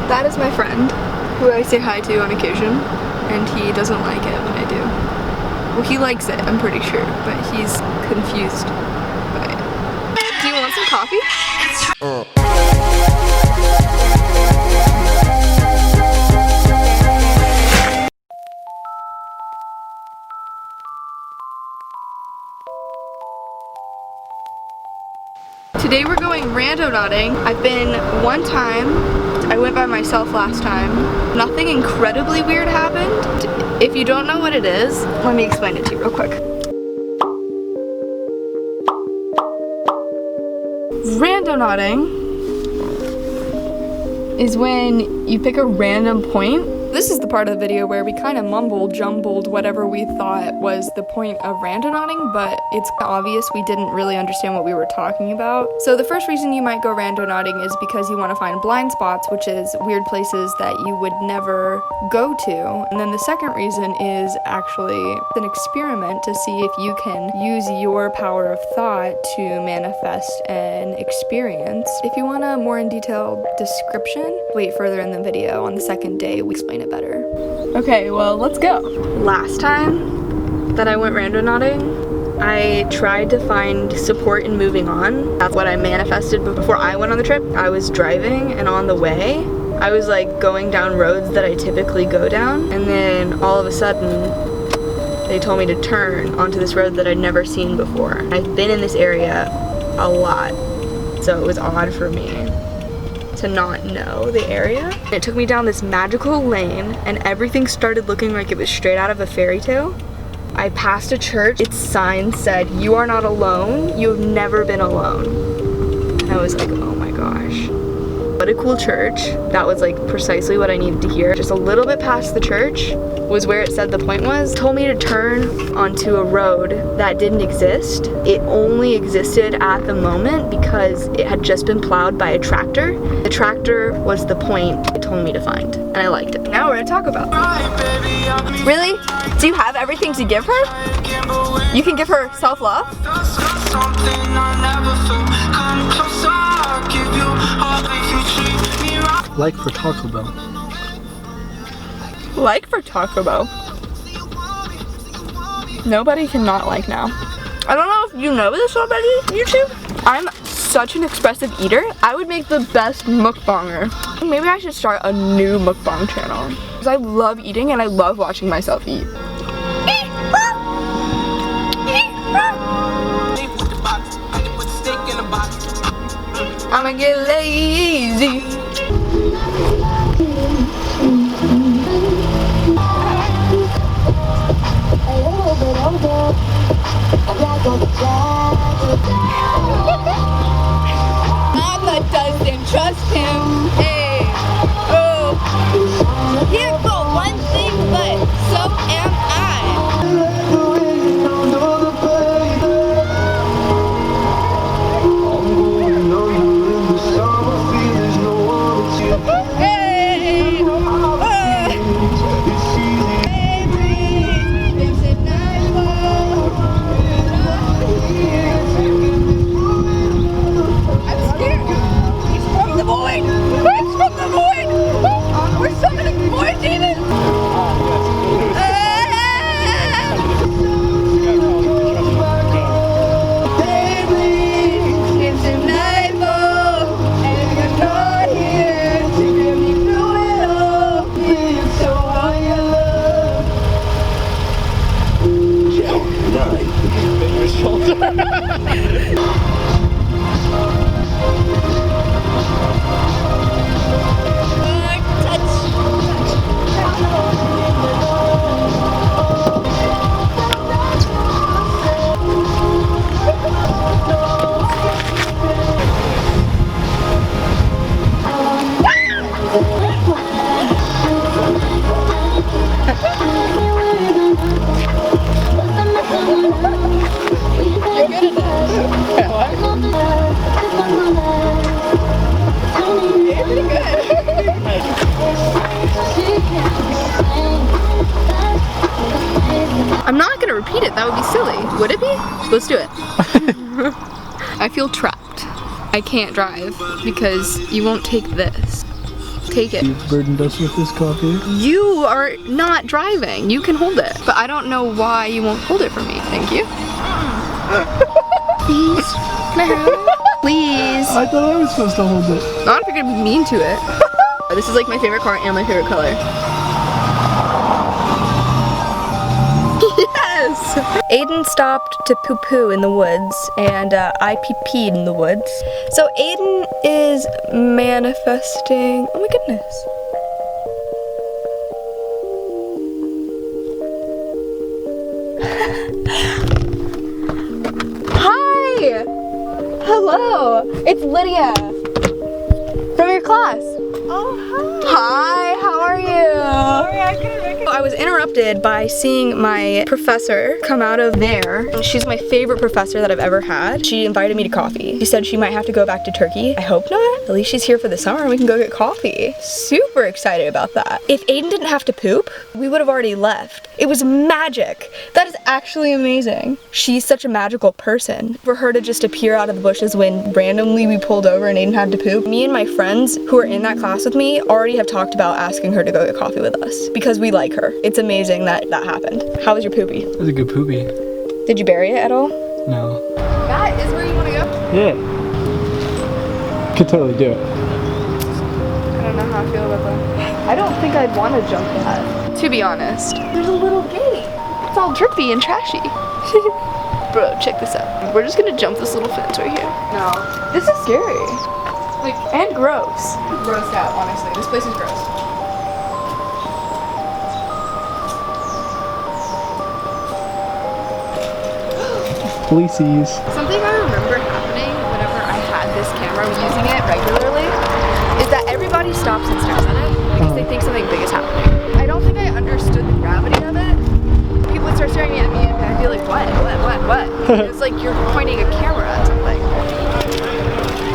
that is my friend, who I say hi to on occasion, and he doesn't like it when I do. Well, he likes it, I'm pretty sure, but he's confused by it. Do you want some coffee? Today we're going randonauting. I've been one time. I went by myself last time. Nothing incredibly weird happened. If you don't know what it is, let me explain it to you real quick. Randonauting is when you pick a random point. This is the part of the video where we kind of jumbled whatever we thought was the point of randonauting, but it's obvious we didn't really understand what we were talking about. So the first reason you might go randonauting is because you want to find blind spots, which is weird places that you would never go to. And then the second reason is actually an experiment to see if you can use your power of thought to manifest an experience. If you want a more in detailed description, wait further in the video. On the second day, we explain it better. Okay, well, let's go. Last time that I went randonauting, I tried to find support in moving on. That's what I manifested before I went on the trip. I was driving, and on the way, I was like going down roads that I typically go down, and then all of a sudden, they told me to turn onto this road that I'd never seen before. I've been in this area a lot, so it was odd for me to not know the area. It took me down this magical lane and everything started looking like it was straight out of a fairy tale. I passed a church. Its sign said, "You are not alone. You have never been alone." And I was like, oh my gosh. What a cool church. That was like precisely what I needed to hear. Just a little bit past the church was where it said the point was. It told me to turn onto a road that didn't exist. It only existed at the moment because it had just been plowed by a tractor. The tractor was the point it told me to find, and I liked it. Now we're gonna talk about it. Really? Do you have everything to give her? You can give her self-love? Like for Taco Bell. Like for Taco Bell. Nobody can not like now. I don't know if you know this already, YouTube. I'm such an expressive eater. I would make the best mukbanger. Maybe I should start a new mukbang channel. Because I love eating and I love watching myself eat. I'ma get lazy. Mama doesn't trust him. Hey, oh. Here for one thing, but so am I. I'm not gonna repeat it, that would be silly. Would it be? Let's do it. I feel trapped. I can't drive because you won't take this. take it. You've burdened us with this coffee. You are not driving. You can hold it. But I don't know why you won't hold it for me. Thank you. Please. Can I have it? Please. I thought I was supposed to hold it. Not if you're gonna be mean to it. This is like my favorite car and my favorite color. Yes! Aiden stopped to poo-poo in the woods, and I pee-peed in the woods. So Aiden is manifesting. Oh my goodness. Hi! Hello! It's Lydia from your class. Oh, hi. Hi, how are you? Sorry, I couldn't recognize. I was interrupted by seeing my professor come out of there. And she's my favorite professor that I've ever had. She invited me to coffee. She said she might have to go back to Turkey. I hope not. At least she's here for the summer and we can go get coffee. Super excited about that. If Aiden didn't have to poop, we would have already left. It was magic. That is actually amazing. She's such a magical person. For her to just appear out of the bushes when randomly we pulled over and Aiden had to poop. Me and my friends who are in that class with me already have talked about asking her to go get coffee with us because we like her. It's amazing that that happened. How was your poopy? That was a good poopy. Did you bury it at all? No. That is where you want to go? Yeah. Could totally do it. I don't know how I feel about that. I don't think I'd want to jump that, to be honest. There's a little gate. It's all drippy and trashy. Bro, check this out. We're just gonna jump this little fence right here. No. This is scary. Like, and gross. I'm grossed out, honestly. This place is gross. Policies. Something I remember happening whenever I had this camera, using it regularly, is that everybody stops and stares at it because they think something big is happening. I don't think I understood the gravity of it. People would start staring at me and I'd be like, what? It's like you're pointing a camera at something.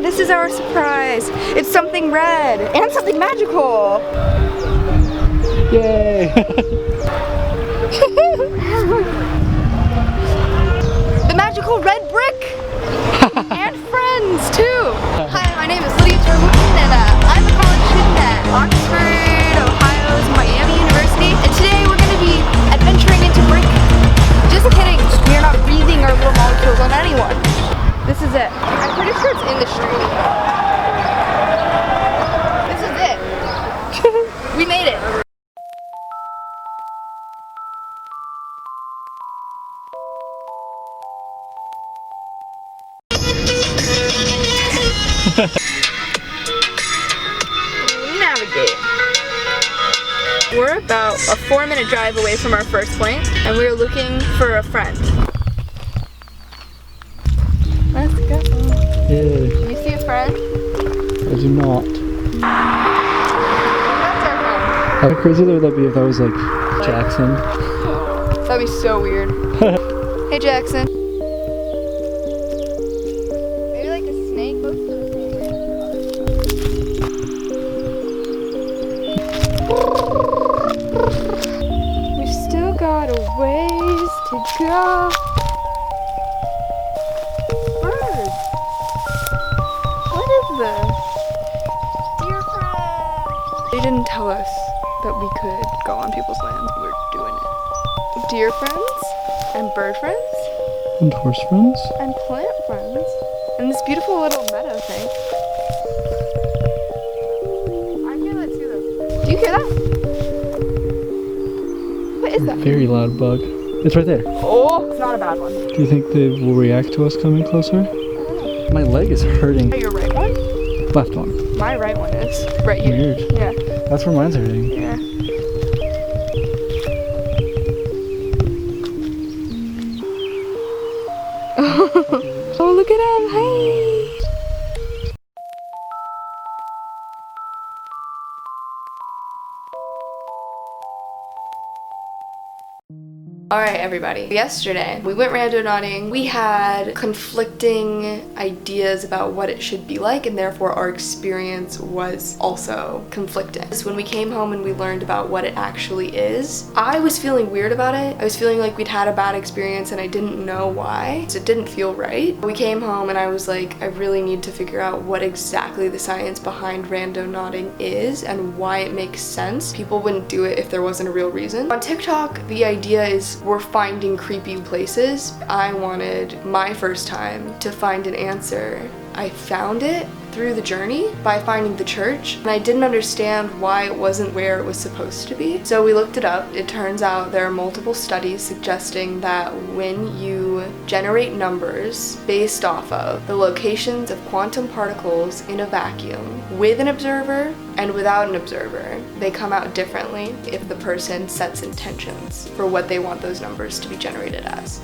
This is our surprise. It's something red and something magical. Yay! The magical red brick! And friends too! Hi, my name is Lydia and I'm a college student at Oxford, Ohio's Miami University. And today we're going to be adventuring into brick. Just kidding, we are not breathing our little molecules on anyone. This is it. I'm pretty sure it's in the street. This is it. We made it. Navigate. We're about a 4-minute drive away from our first point, and we're looking for a friend. Let's go. Yeah. Do you see a friend? I do not. That's our friend. How crazy would that be if that was like Jackson? That'd be so weird. Hey Jackson. Maybe like a snake looks for the same reason. We still got a ways to go. Birds. What is this? Dear friend. They didn't tell us that we could go on people's land. We're doing it. Deer friends and bird friends And horse friends? and plant friends and this beautiful little meadow thing. I hear that too though. Do you hear that? What is that? Very loud bug. It's right there. Oh, it's not a bad one. Do you think they will react to us coming closer? I don't know. My leg is hurting. Oh, your right one? Left one. My right one is. Right here. Weird. Yeah. That's where mine's hurting. Yeah. Oh, look at him. Hey. Alright everybody, yesterday we went randonauting. We had conflicting ideas about what it should be like, and therefore our experience was also conflicting. So when we came home and we learned about what it actually is, I was feeling weird about it. I was feeling like we'd had a bad experience and I didn't know why. So it didn't feel right. We came home and I was like, I really need to figure out what exactly the science behind randonauting is and why it makes sense. People wouldn't do it if there wasn't a real reason. On TikTok, the idea is we're finding creepy places. I wanted my first time to find an answer. I found it through the journey by finding the church, and I didn't understand why it wasn't where it was supposed to be. So we looked it up. It turns out there are multiple studies suggesting that when you generate numbers based off of the locations of quantum particles in a vacuum with an observer and without an observer, they come out differently if the person sets intentions for what they want those numbers to be generated as.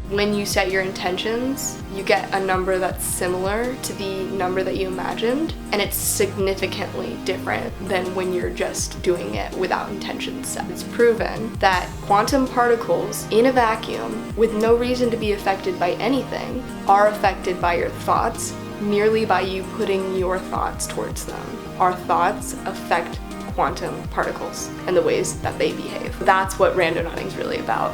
When you set your intentions, you get a number that's similar to the number that you imagined, and it's significantly different than when you're just doing it without intentions set. It's proven that quantum particles in a vacuum with no reason to be affected by anything are affected by your thoughts merely by you putting your thoughts towards them. Our thoughts affect quantum particles and the ways that they behave. That's what randonauting is really about.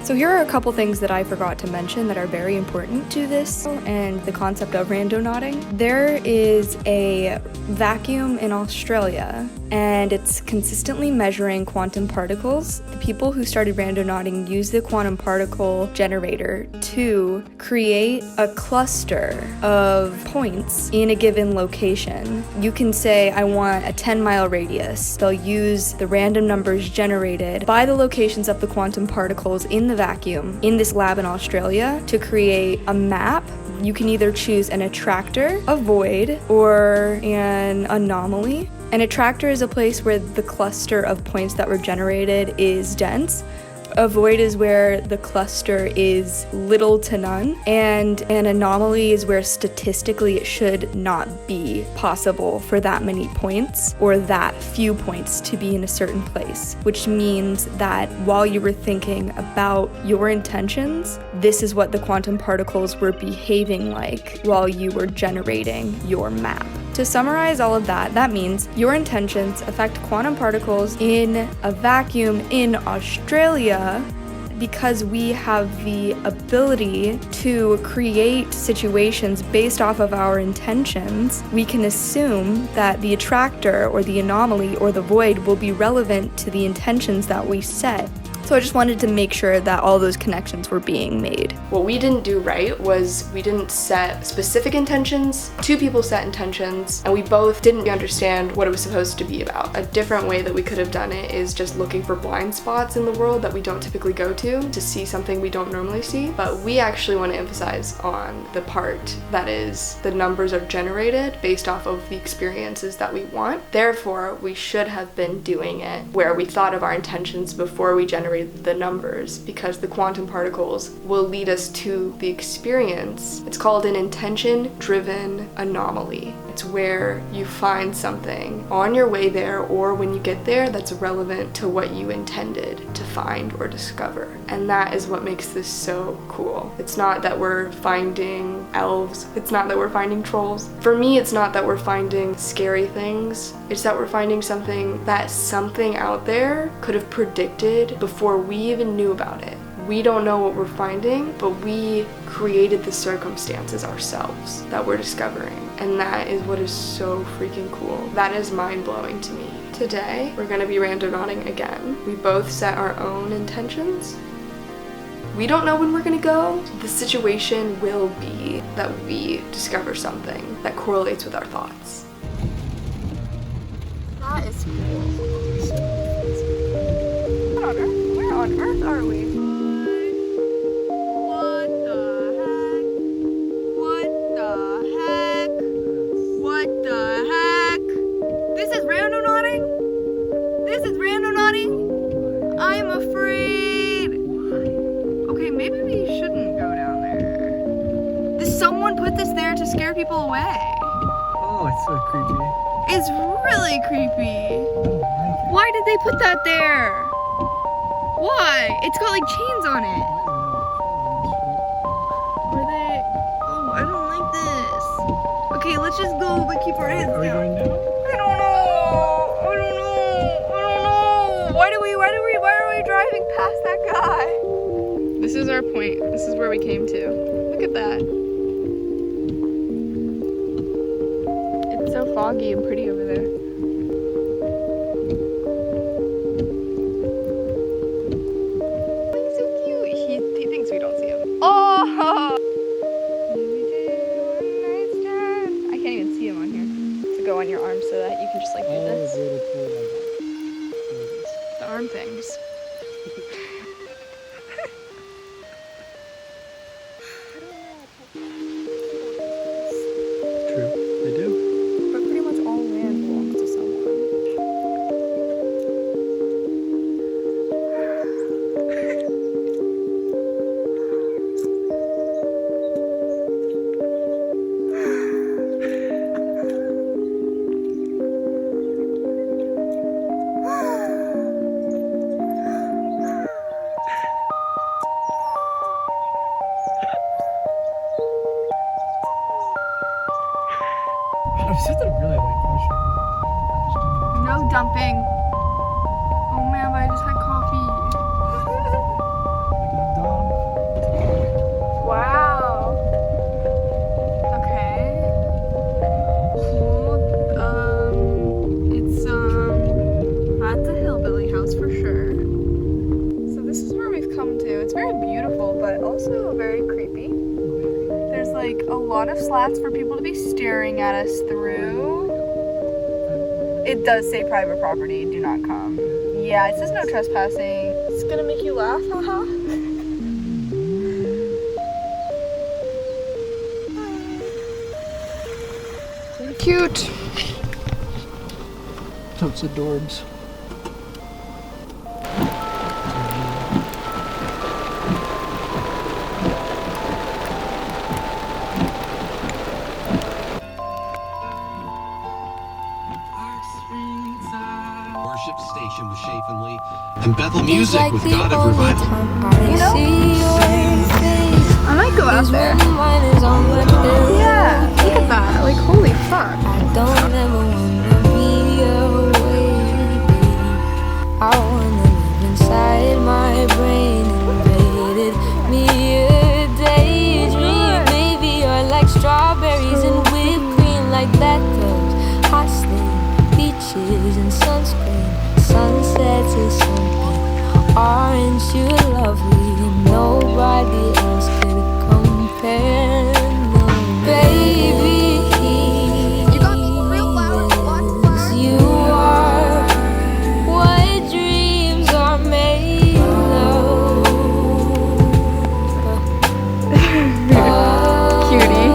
So here are a couple things that I forgot to mention that are very important to this and the concept of randonauting. There is a vacuum in Australia and it's consistently measuring quantum particles. The people who started randonauting use the quantum particle generator to create a cluster of points in a given location. You can say, I want a 10-mile radius. They'll use the random numbers generated by the locations of the quantum particles in the vacuum in this lab in Australia to create a map. You can either choose an attractor, a void, or an anomaly. An attractor is a place where the cluster of points that were generated is dense. A void is where the cluster is little to none, and an anomaly is where statistically it should not be possible for that many points or that few points to be in a certain place, which means that while you were thinking about your intentions, this is what the quantum particles were behaving like while you were generating your map. To summarize all of that, that means your intentions affect quantum particles in a vacuum in Australia because we have the ability to create situations based off of our intentions. We can assume that the attractor or the anomaly or the void will be relevant to the intentions that we set. So I just wanted to make sure that all those connections were being made. What we didn't do right was we didn't set specific intentions. Two people set intentions, and we both didn't understand what it was supposed to be about. A different way that we could have done it is just looking for blind spots in the world that we don't typically go to see something we don't normally see. But we actually want to emphasize on the part that is the numbers are generated based off of the experiences that we want. Therefore, we should have been doing it where we thought of our intentions before we generated the numbers, because the quantum particles will lead us to the experience. It's called an intention-driven anomaly. It's where you find something on your way there or when you get there that's relevant to what you intended to find or discover. And that is what makes this so cool. It's not that we're finding elves. It's not that we're finding trolls. For me, it's not that we're finding scary things. It's that we're finding something that something out there could have predicted before we even knew about it. We don't know what we're finding, but we created the circumstances ourselves that we're discovering. And that is what is so freaking cool. That is mind-blowing to me. Today, we're gonna be randonauting again. We both set our own intentions. We don't know when we're gonna go. The situation will be that we discover something that correlates with our thoughts. That is cool. Where on earth are we? What the heck? What the heck? What the heck? This is randonauting? This is randonauting? I'm afraid. Okay, maybe we shouldn't go down there. Did someone put this there to scare people away? Oh, it's so creepy. It's really creepy. I don't like it. Why did they put that there? Why? It's got like chains on it. Are they? Oh, I don't like this. Okay, let's just go, but keep our heads Are we down. going down? I don't know. I don't know. I don't know. Why are we driving past that guy? This is our point. This is where we came to. Look at that. It's so foggy and pretty over there. He's so cute. He thinks we don't see him. Oh! I can't even see him on here. To go on your arm so that you can just like do Oh, this. it's really cool like that. The arm things. True, they do. But pretty much all land belongs to someone. I'm just really like pushing. No dumping. Oh man, but I just had coffee. Wow. Okay. Cool. It's that's a hillbilly house for sure. So this is where we've come to. It's very beautiful, but also very creepy. There's like a lot of slats for people to be staring at us through. It does say private property, do not come. Yeah, it says no trespassing. It's gonna make you laugh, haha. Cute. That's adorbs. Worship station with Shavenly and Bethel Music with God of Revival. You know? I might go out there. Yeah, look at that. Like, holy fuck. I don't ever wanna be away, baby. I wanna live inside my brain, invaded me a daydream. Baby, you're like strawberries and whipped cream, like that those hot stain beaches and sunscreen, sunsets is something. Aren't you lovely? And nobody else could compare. No, baby. You got me real loud. Lots of You are what dreams are made of. Cutie.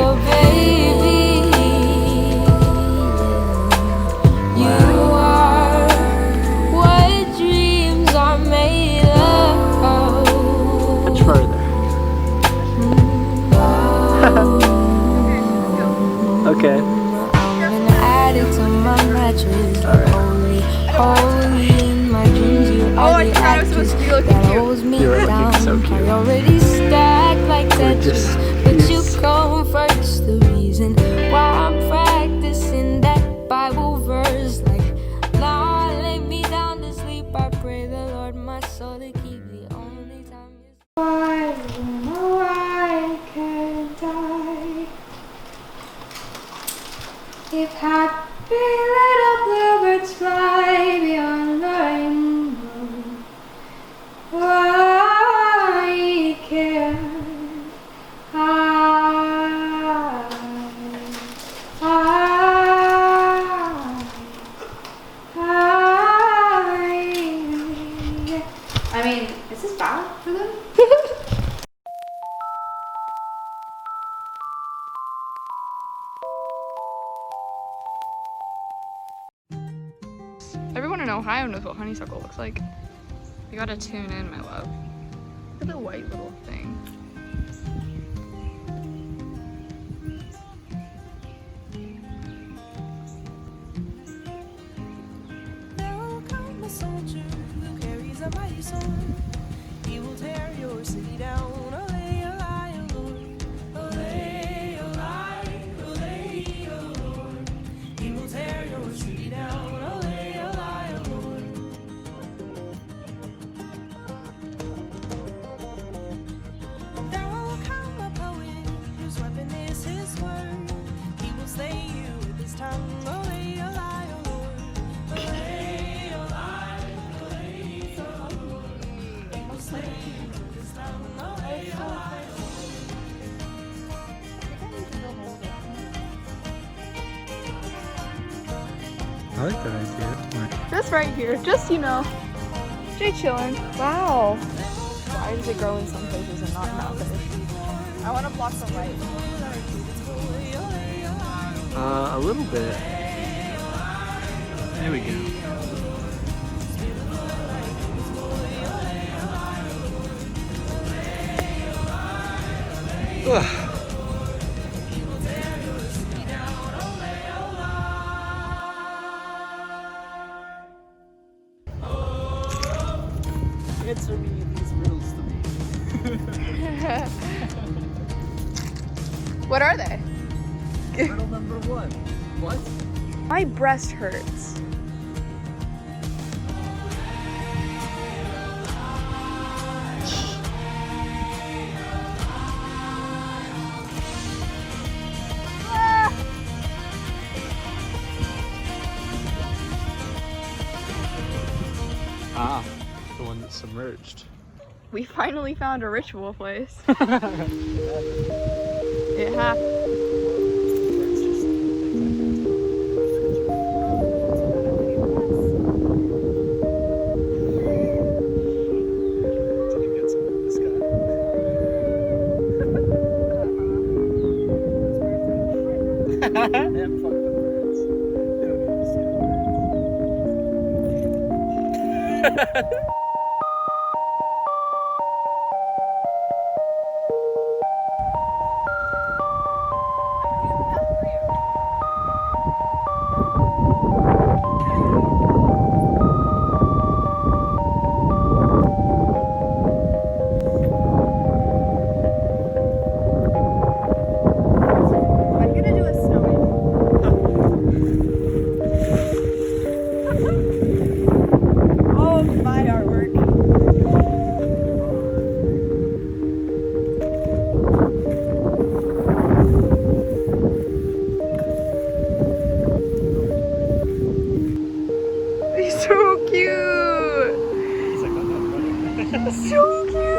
Oh, baby. You are what dreams are made of. Much further. Okay. I'm an addict on my mattress. Holy, holy in my dreams. You Oh, are I the thought I was supposed to be looking that cute. holds me You're looking down. so cute. I already stacked like Tetris, just- but you yes. come first. The reason why I'm practicing that Bible verse, like Lord, lay me down to sleep. I pray the Lord my soul to keep the only time. Why can't I? If happy little bluebirds fly beyond the rainbow, why can't I? I mean, is this bad for them? Everyone in Ohio knows what honeysuckle looks like. You gotta tune in, my love. Look at the white little thing. sword. He will tear your city down. Olay, olay, O Lord. Olay, olay, olay, O Lord. He will tear your city down. Olay, olay, O Lord. There will come a poet whose weapon is his word. He will slay you with his tongue. Olay, olay, O Lord. Olay, olay, olay, O Lord. He will slay you with his tongue. Olay, olay, O I like that idea. Just right here, just Jay chillin'. Wow. Why does it grow in some places and not in others? I want to block the light. A little bit. There we go. Ugh. Answer me these riddles to me. What are they? Riddle number 1. What? My breast hurts. Ah, the one that's submerged. We finally found a ritual place. It happened. And fuck the birds. They don't need to see the birds. I'm gonna do a snowy. Oh, my artwork. He's so cute. He's like, I'm not running. So cute.